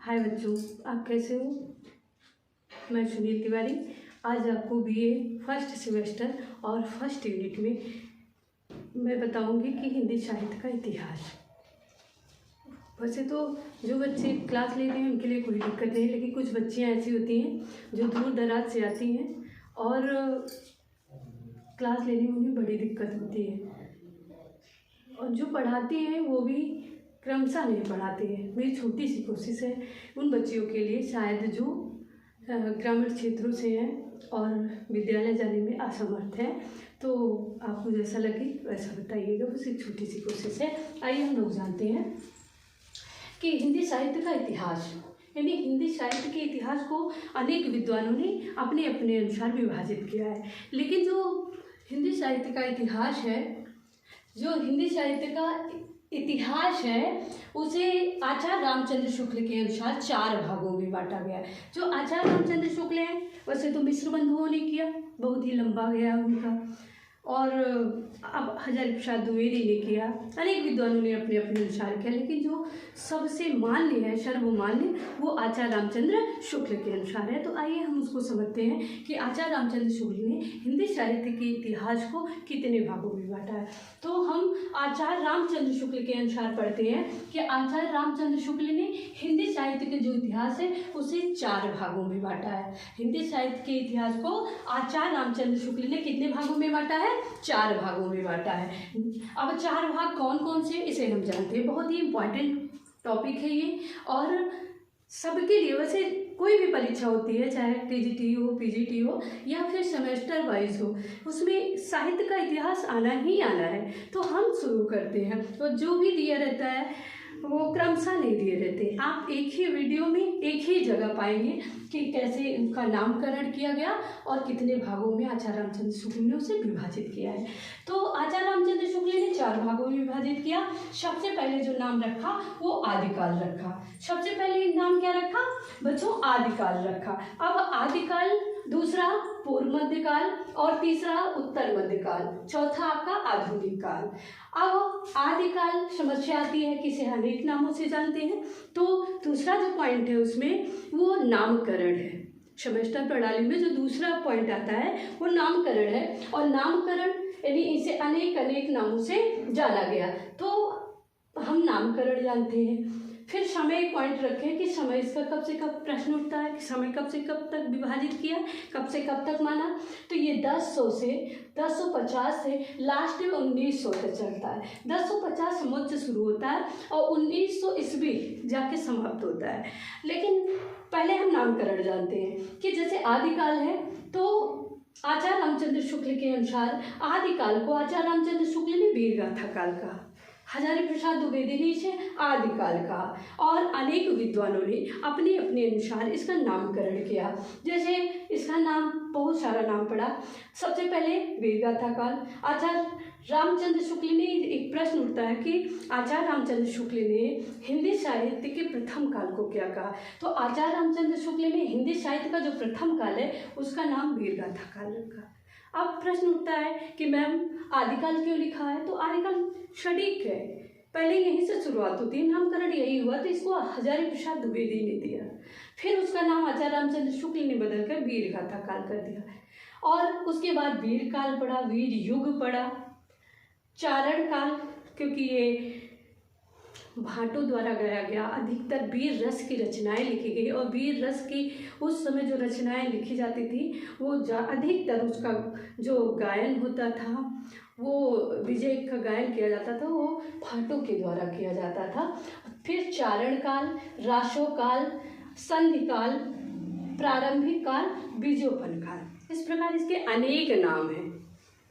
हाय बच्चों, आप कैसे हो। मैं सुनील तिवारी आज आपको बीए फर्स्ट सेमेस्टर और फर्स्ट यूनिट में मैं बताऊंगी कि हिंदी साहित्य का इतिहास। वैसे तो जो बच्चे क्लास लेते हैं उनके लिए कोई दिक्कत नहीं, लेकिन कुछ बच्चियां ऐसी होती हैं जो दूर दराज से आती हैं और क्लास लेने में उन्हें बड़ी दिक्कत होती है, और जो पढ़ाती हैं वो भी क्रमशः नहीं पढ़ाते हैं। मेरी छोटी सी कोशिश है उन बच्चियों के लिए, शायद जो ग्रामीण क्षेत्रों से हैं और विद्यालय जाने में असमर्थ हैं, तो आपको जैसा लगे वैसा बताइएगा। बस एक छोटी सी कोशिश है। आइए हम लोग जानते हैं कि हिंदी साहित्य का इतिहास, यानी हिंदी साहित्य के इतिहास को अनेक विद्वानों ने अपने अपने अनुसार विभाजित किया है। लेकिन जो हिंदी साहित्य का इतिहास है, जो हिंदी साहित्य का इतिहास है, उसे आचार्य रामचंद्र शुक्ल के अनुसार 4 भागों में बांटा गया है। जो आचार्य रामचंद्र शुक्ल हैं, वैसे तो मिश्र बंधुओं ने किया, बहुत ही लंबा गया उनका, और अब हजारी प्रसाद द्विवेदी ने किया, अनेक विद्वानों ने अपने अपने अनुसार किया, लेकिन जो सबसे मान्य है, सर्वमान्य, वो आचार्य रामचंद्र शुक्ल के अनुसार है। तो आइए हम उसको समझते हैं कि आचार्य रामचंद्र शुक्ल ने हिंदी साहित्य के इतिहास को कितने भागों में बांटा है। तो हम आचार्य रामचंद्र शुक्ल के अनुसार पढ़ते हैं कि आचार्य रामचंद्र शुक्ल ने हिंदी साहित्य के जो इतिहास है उसे 4 भागों में बांटा है। हिंदी साहित्य के इतिहास को आचार्य रामचंद्र शुक्ल ने कितने भागों में बांटा है? 4 भागों में बांटा है। अब 4 भाग कौन कौन से, इसे हम जानते हैं। बहुत ही इम्पॉर्टेंट टॉपिक है ये, और सबके लिए, वैसे कोई भी परीक्षा होती है, चाहे टीजीटी हो, पीजीटी हो, या फिर सेमेस्टर वाइज हो, उसमें साहित्य का इतिहास आना ही आना है। तो हम शुरू करते हैं। तो जो भी दिया रहता है वो क्रमशः नहीं दिए रहते, आप एक ही वीडियो में एक ही जगह पाएंगे कि कैसे उनका नामकरण किया गया और कितने भागों में आचार्य रामचंद्र शुक्ल ने उसे विभाजित किया है। तो आचार्य रामचंद्र शुक्ल ने 4 भागों में विभाजित किया। सबसे पहले जो नाम रखा वो आदिकाल रखा। सबसे पहले नाम क्या रखा बच्चों? आदिकाल रखा। अब आदिकाल, दूसरा पूर्व मध्यकाल, और तीसरा उत्तर मध्यकाल, चौथा आपका आधुनिक काल। अब आदिकाल समस्या आती है, किसे अनेक नामों से जानते हैं। तो दूसरा जो पॉइंट है उसमें वो नामकरण है। सेमेस्टर प्रणाली में जो दूसरा पॉइंट आता है वो नामकरण है, और नामकरण यानी इसे अनेक अनेक नामों से जाना गया, तो हम नामकरण जानते हैं। फिर समय पॉइंट रखें कि समय इसका कब से कब प्रश्न उठता है, कि समय कब से कब तक विभाजित किया, कब से कब तक माना। तो ये 1050 से लास्ट में 1900 तक चलता है। 1050 मुझसे शुरू होता है और 1900 ईस्वी जाके समाप्त होता है। लेकिन पहले हम नामकरण जानते हैं कि जैसे आदिकाल है, तो आचार्य रामचंद्र शुक्ल के अनुसार आदिकाल को आचार्य रामचंद्र शुक्ल ने वीरगाथा काल कहा, हजारी प्रसाद द्विवेदी ने इसे आदिकाल कहा, और अनेक विद्वानों ने अपने अपने अनुसार इसका नामकरण किया। जैसे इसका नाम, बहुत सारा नाम पड़ा। सबसे पहले वीरगाथा काल। आचार्य रामचंद्र शुक्ल ने, एक प्रश्न उठता है कि आचार्य रामचंद्र शुक्ल ने हिंदी साहित्य के प्रथम काल को क्या कहा। तो आचार्य रामचंद्र शुक्ल ने हिंदी साहित्य का जो प्रथम काल है उसका नाम वीरगाथा काल रखा। अब प्रश्न उठता है कि मैम आदिकाल क्यों लिखा है। तो आदिकाल सटीक है, पहले यहीं से शुरुआत होती है, नामकरण यही हुआ, तो इसको हजारी प्रसाद द्विवेदी ने दिया। फिर उसका नाम आचार्य रामचंद्र शुक्ल ने बदलकर वीरगाथा काल कर दिया, और उसके बाद वीर काल पड़ा, वीर युग पड़ा, चारण काल, क्योंकि ये भाटों द्वारा गाया गया, अधिकतर वीर रस की रचनाएं लिखी गई, और वीर रस की उस समय जो रचनाएं लिखी जाती थी वो अधिकतर उसका जो गायन होता था, वो विजय का गायन किया जाता था, वो भाटों के द्वारा किया जाता था। फिर चारण काल, राशो काल, संधि काल, प्रारंभिक काल, बीजोपन काल, इस प्रकार इसके अनेक नाम हैं।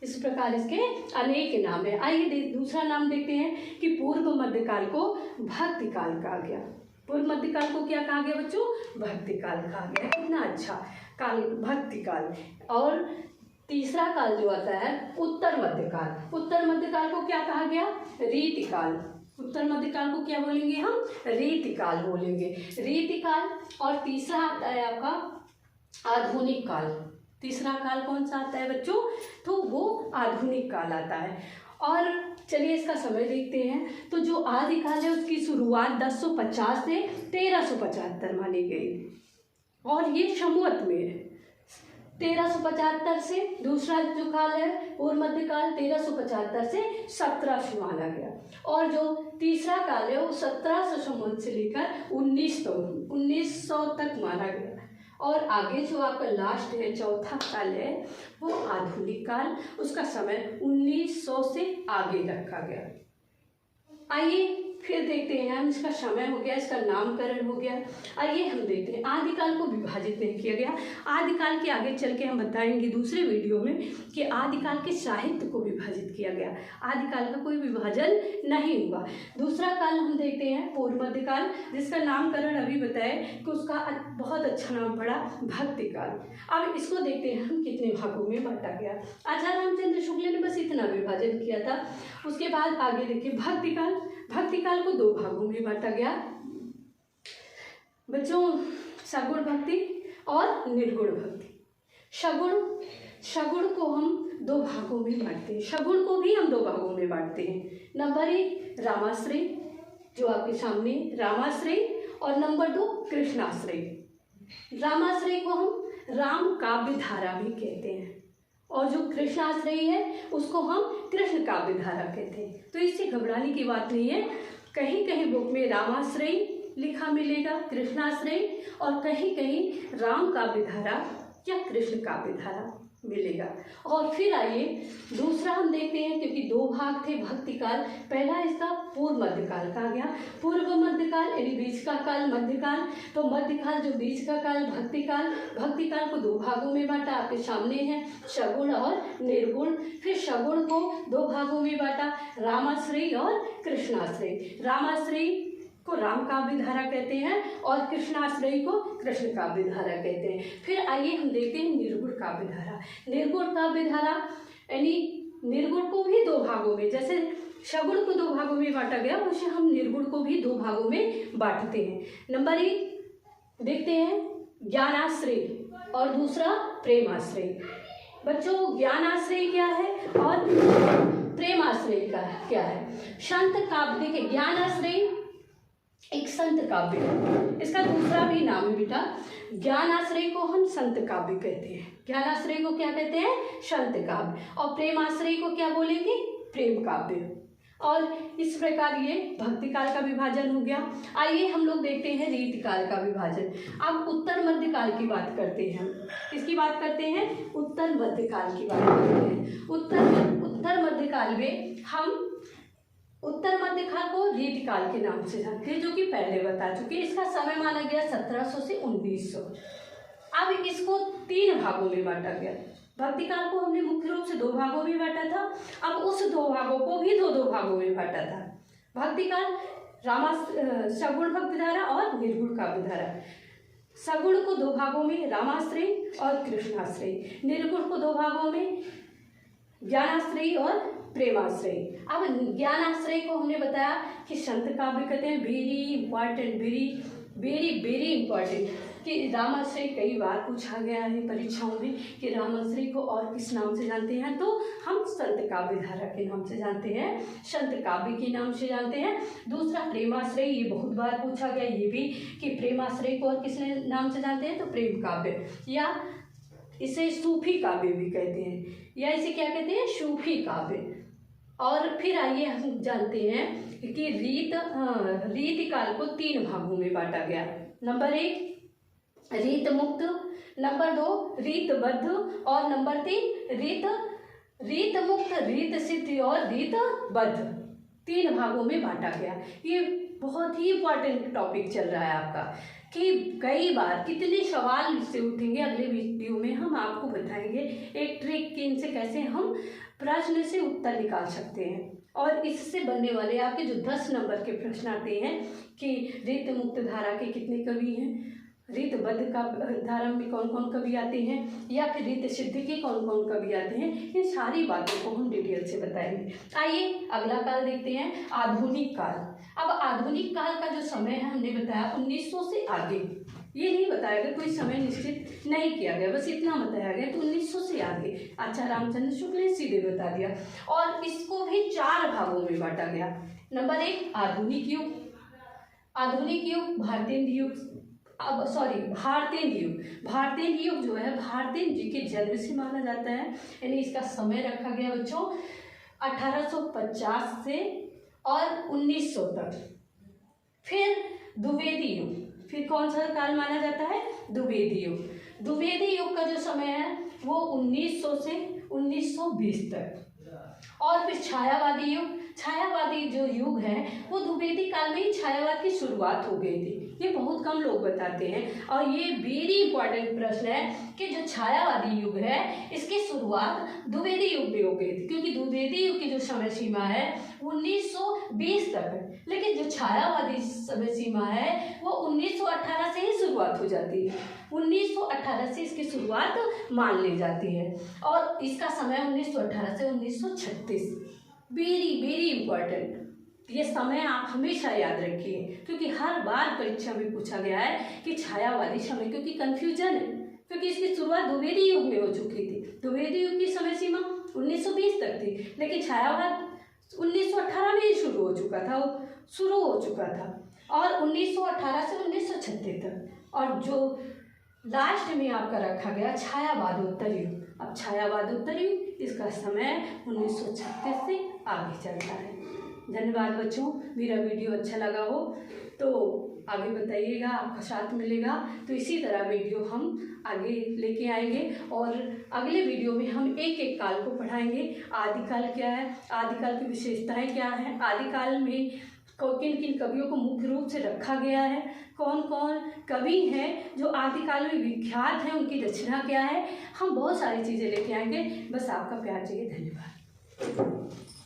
इस प्रकार इसके अनेक नाम है। आइए दूसरा नाम देखते हैं कि पूर्व मध्यकाल को भक्ति काल कहा गया। पूर्व मध्यकाल को क्या कहा गया बच्चों? भक्ति काल कहा गया। कितना अच्छा काल, भक्ति काल। और तीसरा काल जो आता है उत्तर मध्यकाल। उत्तर मध्यकाल को क्या कहा गया? रीतिकाल। उत्तर मध्यकाल को क्या बोलेंगे हम? रीतिकाल बोलेंगे, रीतिकाल। और तीसरा आता है आपका आधुनिक काल। तीसरा काल कौन सा आता है बच्चों? तो वो आधुनिक काल आता है। और चलिए इसका समय देखते हैं। तो जो आदिकाल है उसकी शुरुआत 1050 से 1375 मानी गई और ये शमुवत में है। 1375 से दूसरा जो काल है पूर्व मध्यकाल 1375 से 1700 माना गया और जो तीसरा काल है वो 1700 शमुवत से लेकर 1900 तक माना गया और आगे जो आपका लास्ट है चौथा काल है वो आधुनिक काल, उसका समय 1900 से आगे रखा गया। आइए फिर देखते हैं हम, इसका समय हो गया, इसका नामकरण हो गया। आइए हम देखते हैं आदिकाल को विभाजित नहीं किया गया। आदिकाल के आगे चल के हम बताएंगे दूसरे वीडियो में कि आदिकाल के साहित्य को विभाजित किया गया। आदिकाल का कोई विभाजन नहीं हुआ। दूसरा काल हम देखते हैं पूर्व मध्यकाल, जिसका नामकरण अभी बताए कि उसका बहुत अच्छा नाम पड़ा भक्ति काल। अब इसको देखते हैं हम कितने भागों में बांटा गया। आचार्य रामचंद्र शुक्ल ने बस इतना विभाजन किया था। उसके बाद आगे देखिए भक्ति काल। भक्ति काल को 2 भागों में बांटा गया बच्चों, सगुण भक्ति और निर्गुण भक्ति। सगुण को हम 2 भागों में बांटते हैं। सगुण को भी हम 2 भागों में बांटते हैं। नंबर 1 रामाश्रय, जो आपके सामने रामाश्रय, और नंबर 2 कृष्णाश्रय। रामाश्रय को हम राम काव्य धारा भी कहते हैं और जो कृष्णाश्रय है उसको हम कृष्ण काव्य धारा कहते हैं। तो इससे घबराने की बात नहीं है। कहीं कहीं बुक में रामाश्रय लिखा मिलेगा, कृष्णाश्रय, और कहीं कहीं राम काव्य धारा या कृष्ण काव्य धारा मिलेगा। और फिर आइए दूसरा हम देखते हैं, क्योंकि 2 भाग थे भक्ति काल। पहला इसका पूर्व मध्यकाल कहा गया, पूर्व मध्यकाल यानी बीच का काल मध्यकाल। तो मध्यकाल जो बीच का काल भक्ति काल। भक्ति काल को 2 भागों में बांटा, आपके सामने है सगुण और निर्गुण। फिर सगुण को 2 भागों में बांटा, रामाश्रय और कृष्णाश्रय। रामाश्रय को राम काव्य धारा कहते हैं और कृष्णाश्रय को कृष्ण काव्य धारा कहते हैं। फिर आइए हम देखते हैं निर्गुण काव्य धारा। निर्गुण काव्य धारा यानी निर्गुण को भी 2 भागों में, जैसे सगुण को 2 भागों में बांटा गया वैसे हम निर्गुण को भी 2 भागों में बांटते हैं। नंबर 1 देखते हैं ज्ञानाश्रय और दूसरा प्रेमाश्रय। बच्चों ज्ञानाश्रय क्या है और प्रेमाश्रय का क्या है? संत काव्य, देखिए ज्ञानाश्रय एक संत काव्य है, इसका दूसरा भी नाम है बेटा। ज्ञानाश्रय को हम संत काव्य कहते हैं। ज्ञानाश्रय को क्या कहते हैं? संत काव्य। और प्रेमाश्रय को क्या बोलेंगे? प्रेम काव्य। और इस प्रकार ये भक्ति काल का विभाजन हो गया। आइए हम लोग देखते हैं रीति काल का विभाजन। अब उत्तर मध्य काल की बात करते हैं। किसकी बात करते हैं? उत्तर मध्य काल की बात करते हैं। उत्तर मध्य काल में हम उत्तर मध्य काल को रीति काल के नाम से जानते हैं, जो कि पहले बता चुके। इसका समय माना गया 1700 से 1900। अब इसको 3 भागों में बांटा गया। भक्ति काल को हमने मुख्य रूप से 2 भागों में बांटा था। अब उस 2 भागों को भी 2 भागों में बांटा था। भक्ति काल सगुण भक्ति धारा और निर्गुण काव्य धारा। सगुण को 2 भागों में रामाश्रय और कृष्णाश्रय, निर्गुण को 2 भागों में ज्ञानाश्रय और प्रेमाश्रय। अब ज्ञानाश्रय को हमने बताया कि संत काव्य कहते हैं। वेरी इंपॉर्टेंट, वेरी इंपॉर्टेंट कि रामाश्रय कई बार पूछा गया है परीक्षाओं में कि रामाश्रय को और किस नाम से जानते हैं? तो हम संत काव्य धारा के नाम से जानते हैं, संत काव्य के नाम से जानते हैं। दूसरा प्रेमाश्रय, ये बहुत बार पूछा गया ये भी कि प्रेमाश्रय को और किस नाम से जानते हैं? तो प्रेम काव्य, या इसे सूफी काव्य भी कहते हैं, या इसे क्या कहते हैं? सूफी काव्य। और फिर आइए हम जानते हैं कि रीति काल को 3 भागों में बांटा गया। नंबर 1 रीत मुक्त, नंबर 2 रीतबद्ध और नंबर 3 रीत मुक्त, रीत सिद्ध और रीतबद्ध। 3 भागों में बांटा गया। ये बहुत ही इम्पोर्टेंट टॉपिक चल रहा है आपका कि कई बार कितने सवाल इससे उठेंगे। अगले वीडियो में हम आपको बताएंगे एक ट्रिक कि इनसे कैसे हम प्रश्न से उत्तर निकाल सकते हैं। और इससे बनने वाले आपके जो 10 नंबर के प्रश्न आते हैं कि रीत मुक्त धारा के कितने कवि हैं, ऋतबद्ध का धारम में कौन कौन कवि आते हैं, या फिर ऋत सिद्धि के कौन कौन कवि आते हैं, इन सारी बातों को हम डिटेल से बताएंगे। आइए अगला काल देखते हैं, आधुनिक काल। अब आधुनिक काल का जो समय है हमने बताया 1900 से आगे, ये नहीं बताया गया, कोई समय निश्चित नहीं किया गया, बस इतना बताया गया कि 1900 से आगे। अच्छा, रामचंद्र शुक्ल ने सीधे बता दिया। और इसको भी 4 भागों में बांटा गया। नंबर 1 आधुनिक युग, आधुनिक युग भारतेंद्र युग, अब सॉरी भारतेंद्र युग। भारतेंद्र युग जो है भारतेंद्र जी के जन्म से माना जाता है, यानी इसका समय रखा गया बच्चों 1850 से और 1900 तक। फिर द्विवेदी युग, फिर कौन सा काल माना जाता है, द्विवेदी युग। द्विवेदी युग का जो समय है वो 1900 से 1920 तक। और फिर छायावादी युग, छायावादी जो युग है वो द्विवेदी काल में ही छायावाद की शुरुआत हो गई थी, ये बहुत कम लोग बताते हैं। और ये वेरी इंपॉर्टेंट प्रश्न है कि जो छायावादी युग है इसकी शुरुआत द्विवेदी युग में हो गई थी, क्योंकि द्विवेदी युग की जो समय सीमा है 1920 तक है, लेकिन जो छायावादी समय सीमा है वो 1918 से ही शुरुआत हो जाती है। 1918 से इसकी शुरुआत मान ली जाती है और इसका समय 1918 से 1936। वेरी वेरी इंपॉर्टेंट, ये समय आप हमेशा याद रखिए, क्योंकि हर बार परीक्षा में पूछा गया है कि छायावादी समय, क्योंकि कंफ्यूजन है, क्योंकि इसकी शुरुआत द्विवेदी युग में हो चुकी थी। द्विवेदी युग की समय सीमा 1920 तक थी, लेकिन छायावाद 1918 में ही शुरू हो चुका था और 1918 से 1936 तक। और जो लास्ट में आपका रखा गया छायावादोत्तर युग। अब छायावादोत्तर युग, इसका समय 1936 से आगे चलता है। धन्यवाद बच्चों, मेरा वीडियो अच्छा लगा हो तो आगे बताइएगा, आपका साथ मिलेगा तो इसी तरह वीडियो हम आगे लेके आएंगे। और अगले वीडियो में हम एक एक काल को पढ़ाएंगे। आदिकाल क्या है, आदिकाल की विशेषताएं क्या हैं, आदिकाल में किन किन कवियों को मुख्य रूप से रखा गया है, कौन कौन कवि हैं जो आदिकाल में विख्यात हैं, उनकी रचना क्या है, हम बहुत सारी चीज़ें लेके आएंगे। बस आपका प्यार चाहिए। धन्यवाद।